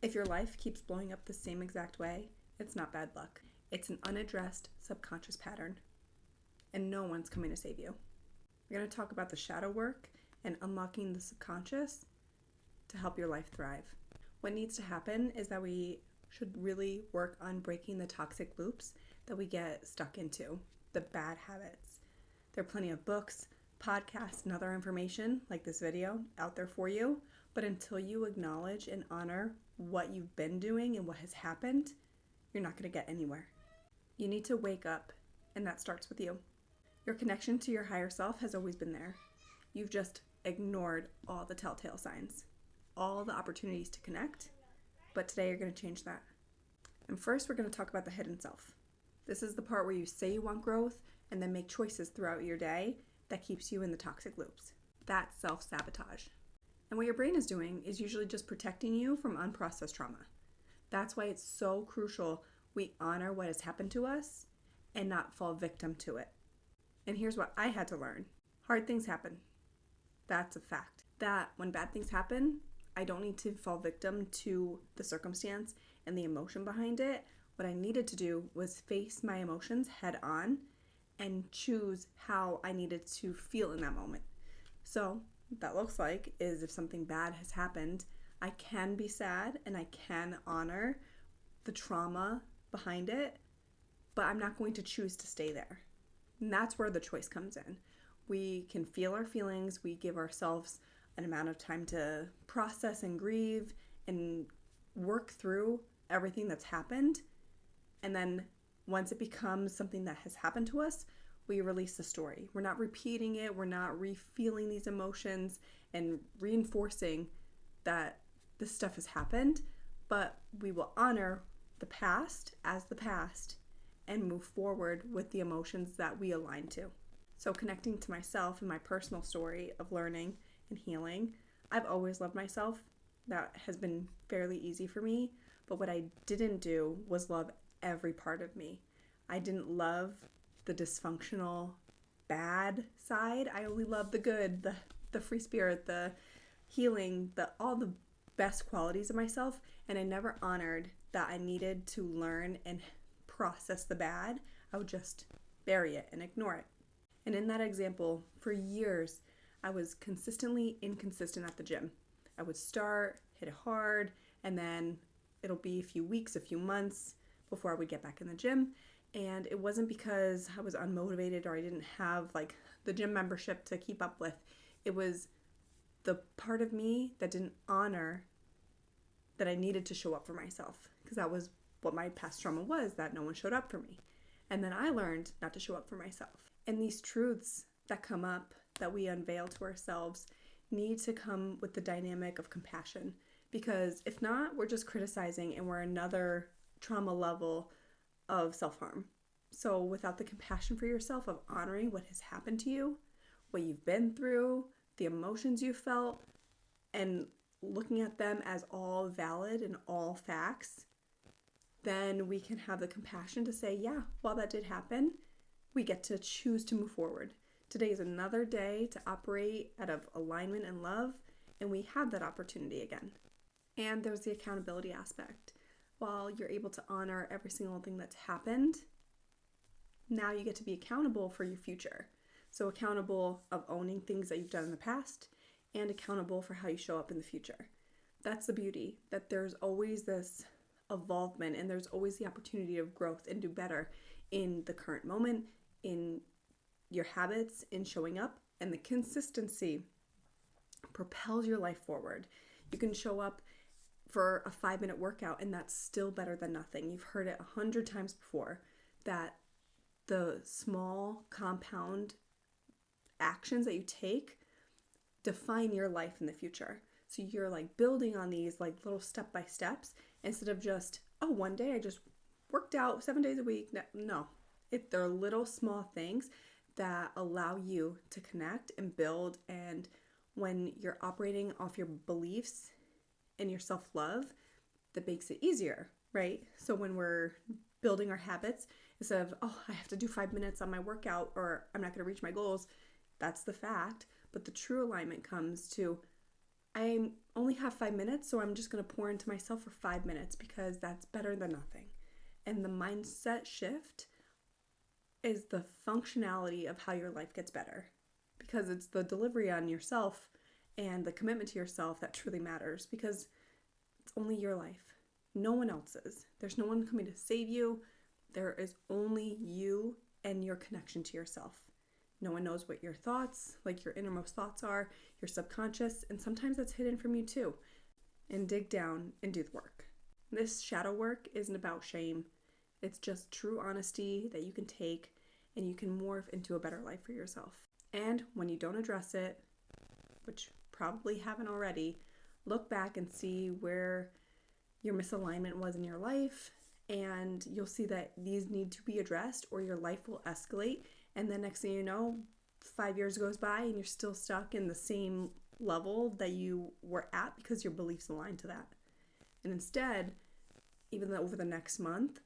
If your life keeps blowing up the same exact way, it's not bad luck. It's an unaddressed subconscious pattern, and no one's coming to save you. We're going to talk about the shadow work and unlocking the subconscious to help your life thrive. What needs to happen is that we should really work on breaking the toxic loops that we get stuck into, the bad habits. There are plenty of books, podcasts, and other information like this video out there for you, but until you acknowledge and honor what you've been doing and what has happened, you're not going to get anywhere. You need to wake up, and that starts with you. Your connection to your higher self has always been there. You've just ignored all the telltale signs, all the opportunities to connect, but today you're going to change that. And first, we're going to talk about the hidden self. This is the part where you say you want growth and then make choices throughout your day that keeps you in the toxic loops. That's self-sabotage. And what your brain is doing is usually just protecting you from unprocessed trauma. That's why it's so crucial we honor what has happened to us and not fall victim to it. And here's what I had to learn. Hard things happen. That's a fact. That when bad things happen, I don't need to fall victim to the circumstance and the emotion behind it. What I needed to do was face my emotions head on and choose how I needed to feel in that moment. So what that looks like is if something bad has happened, I can be sad and I can honor the trauma behind it, but I'm not going to choose to stay there. And that's where the choice comes in. We can feel our feelings. We give ourselves an amount of time to process and grieve and work through everything that's happened. And then once it becomes something that has happened to us, we release the story. We're not repeating it. We're not re-feeling these emotions and reinforcing that this stuff has happened, but we will honor the past as the past and move forward with the emotions that we align to. So connecting to myself and my personal story of learning and healing, I've always loved myself. That has been fairly easy for me, but what I didn't do was love every part of me. I didn't love the dysfunctional, bad side. I only loved the good, the free spirit, the healing, all the best qualities of myself, and I never honored that I needed to learn and process the bad. I would just bury it and ignore it. And in that example, for years, I was consistently inconsistent at the gym. I would start, hit it hard, and then it'll be a few weeks, a few months before I would get back in the gym. And it wasn't because I was unmotivated or I didn't have the gym membership to keep up with. It was the part of me that didn't honor that I needed to show up for myself, because that was what my past trauma was, that no one showed up for me. And then I learned not to show up for myself. And these truths that come up, that we unveil to ourselves, need to come with the dynamic of compassion, because if not, we're just criticizing and we're another trauma level of self-harm. So without the compassion for yourself of honoring what has happened to you, what you've been through, the emotions you felt, and looking at them as all valid and all facts, then we can have the compassion to say, yeah, while that did happen, we get to choose to move forward. Today is another day to operate out of alignment and love, and we have that opportunity again. And there's the accountability aspect. While you're able to honor every single thing that's happened, now you get to be accountable for your future. So accountable of owning things that you've done in the past and accountable for how you show up in the future. That's the beauty, that there's always this evolvement and there's always the opportunity of growth and do better in the current moment, in your habits, in showing up, and the consistency propels your life forward. You can show up for a 5-minute workout and that's still better than nothing. You've heard it 100 times before, that the small compound actions that you take define your life in the future. So you're building on these little step-by-steps instead of just, one day I just worked out 7 days a week. No, they're little small things that allow you to connect and build. And when you're operating off your beliefs and your self-love, that makes it easier, right? So when we're building our habits, instead of, I have to do 5 minutes on my workout or I'm not going to reach my goals, that's the fact. But the true alignment comes to, I only have 5 minutes, so I'm just going to pour into myself for 5 minutes because that's better than nothing. And the mindset shift is the functionality of how your life gets better, because it's the delivery on yourself and the commitment to yourself that truly matters, because it's only your life. No one else's. There's no one coming to save you. There is only you and your connection to yourself. No one knows what your thoughts, like your innermost thoughts are, your subconscious, and sometimes that's hidden from you too. And dig down and do the work. This shadow work isn't about shame. It's just true honesty that you can take and you can morph into a better life for yourself. And when you don't address it, which probably haven't already, look back and see where your misalignment was in your life, and you'll see that these need to be addressed or your life will escalate. And then next thing you know, 5 years goes by and you're still stuck in the same level that you were at because your beliefs align to that. And instead, even though over the next month,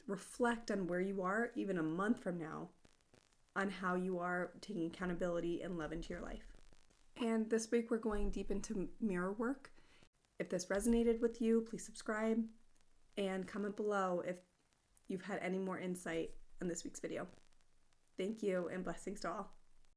reflect on where you are even a month from now, on how you are taking accountability and love into your life. And this week we're going deep into mirror work. If this resonated with you, please subscribe and comment below if you've had any more insight on this week's video. Thank you and blessings to all.